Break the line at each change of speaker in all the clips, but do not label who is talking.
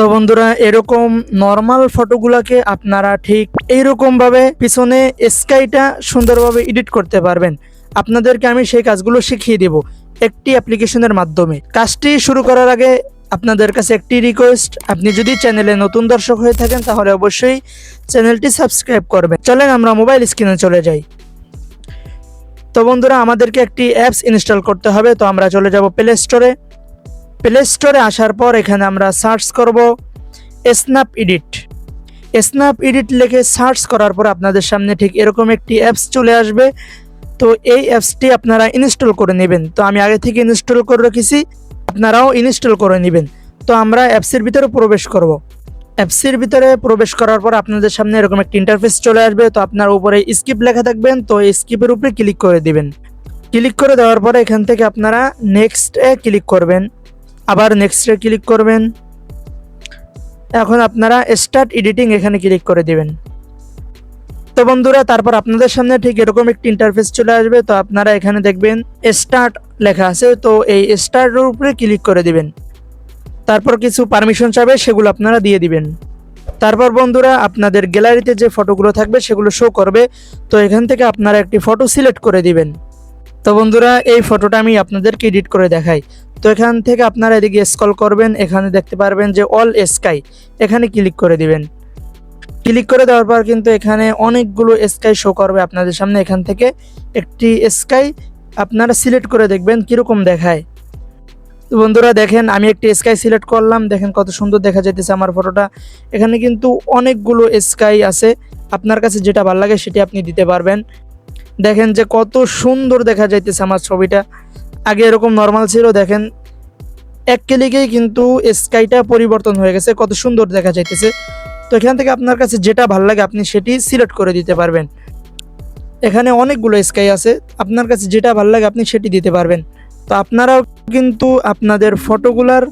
তো বন্ধুরা, এরকম নর্মাল ফটোগুলোকে আপনারা ঠিক এইরকম ভাবে পিছনে স্কাইটা সুন্দরভাবে এডিট করতে পারবেন। আপনাদেরকে আমি সেই কাজগুলো শিখিয়ে দেব একটি অ্যাপ্লিকেশনের মাধ্যমে। কাজটি শুরু করার আগে আপনাদের কাছে একটি রিকোয়েস্ট, আপনি যদি চ্যানেলে নতুন দর্শক হয়ে থাকেন তাহলে অবশ্যই চ্যানেলটি সাবস্ক্রাইব করবেন। চলেন আমরা মোবাইল স্ক্রিনে চলে যাই। তো বন্ধুরা, আমাদেরকে একটি অ্যাপস ইনস্টল করতে হবে। তো আমরা চলে যাব প্লে স্টোরে। প্লে স্টোরে আসার পর এখানে আমরা সার্চ করব স্ন্যাপ এডিট। স্ন্যাপ এডিট লিখে সার্চ করার পর আপনাদের সামনে ঠিক এরকম একটি অ্যাপস চলে আসবে। তো এই অ্যাপসটি আপনারা ইনস্টল করে নেবেন। তো আমি আগে থেকে ইনস্টল করে রেখেছি, আপনারাও ইনস্টল করে নেবেন। তো আমরা অ্যাপসের ভিতরে প্রবেশ করব। অ্যাপসের ভিতরে প্রবেশ করার পর আপনাদের সামনে এরকম একটা ইন্টারফেস চলে আসবে। তো আপনার উপরে স্কিপ লেখা থাকবেন, তো এই স্কিপের উপরে ক্লিক করে দিবেন। ক্লিক করে দেওয়ার পরে এখান থেকে আপনারা নেক্সটে ক্লিক করবেন, আবার নেক্সটে ক্লিক করবেন। এখন আপনারা স্টার্ট এডিটিং এখানে ক্লিক করে দিবেন। তো বন্ধুরা, তারপর আপনাদের সামনে ঠিক এরকম একটি ইন্টারফেস চলে আসবে। তো আপনারা এখানে দেখবেন স্টার্ট লেখা আছে, তো এই স্টার্টের উপরে ক্লিক করে দিবেন। তারপর কিছু পারমিশন চাবে, সেগুলো আপনারা দিয়ে দিবেন। তারপর বন্ধুরা, আপনাদের গ্যালারিতে যে ফটোগুলো থাকবে সেগুলো শো করবে। তো এখান থেকে আপনারা একটি ফটো সিলেক্ট করে দিবেন। তো বন্ধুরা, এই ফটোটা আমি আপনাদেরকে এডিট করে দেখাই। তো এখান থেকে আপনারা এদিকে স্ক্রল করবেন, এখানে দেখতে পারবেন যে অল স্কাই, এখানে ক্লিক করে দিবেন। ক্লিক করে দেওয়ার পর কিন্তু এখানে অনেকগুলো স্কাই শো করবে আপনাদের সামনে। এখান থেকে একটি স্কাই আপনারা সিলেক্ট করে দেখবেন কীরকম দেখায়। তো বন্ধুরা দেখেন, আমি একটি স্কাই সিলেক্ট করলাম, দেখেন কত সুন্দর দেখা যাইতেছে আমার ফটোটা। এখানে কিন্তু অনেকগুলো স্কাই আছে, আপনার কাছে যেটা ভালো লাগে সেটি আপনি দিতে পারবেন। দেখেন যে কত সুন্দর দেখা যাইতেছে আমার ছবিটা। আগে এরকম নর্মাল ছিল, দেখেন এক ক্লিকেই কিন্তু স্কাইটা পরিবর্তন হয়ে গেছে, কত সুন্দর দেখা যাইতেছে। তো এখান থেকে আপনার কাছে যেটা ভালো লাগে আপনি সেটি সিলেক্ট করে দিতে পারবেন। এখানে অনেকগুলো স্কাই আছে, আপনার কাছে যেটা ভালো লাগে আপনি সেটি দিতে পারবেন। তো আপনারাও কিন্তু আপনাদের ফটোগুলার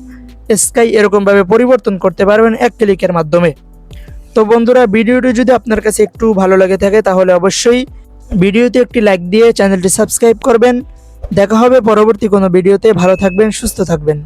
স্কাই এরকমভাবে পরিবর্তন করতে পারবেন এক ক্লিকের মাধ্যমে। তো বন্ধুরা, ভিডিওটি যদি আপনার কাছে একটু ভালো লাগে থাকে তাহলে অবশ্যই ভিডিওতে একটি লাইক দিয়ে চ্যানেলটি সাবস্ক্রাইব করবেন। দেখা হবে পরবর্তী কোনো ভিডিওতে। ভালো থাকবেন, সুস্থ থাকবেন।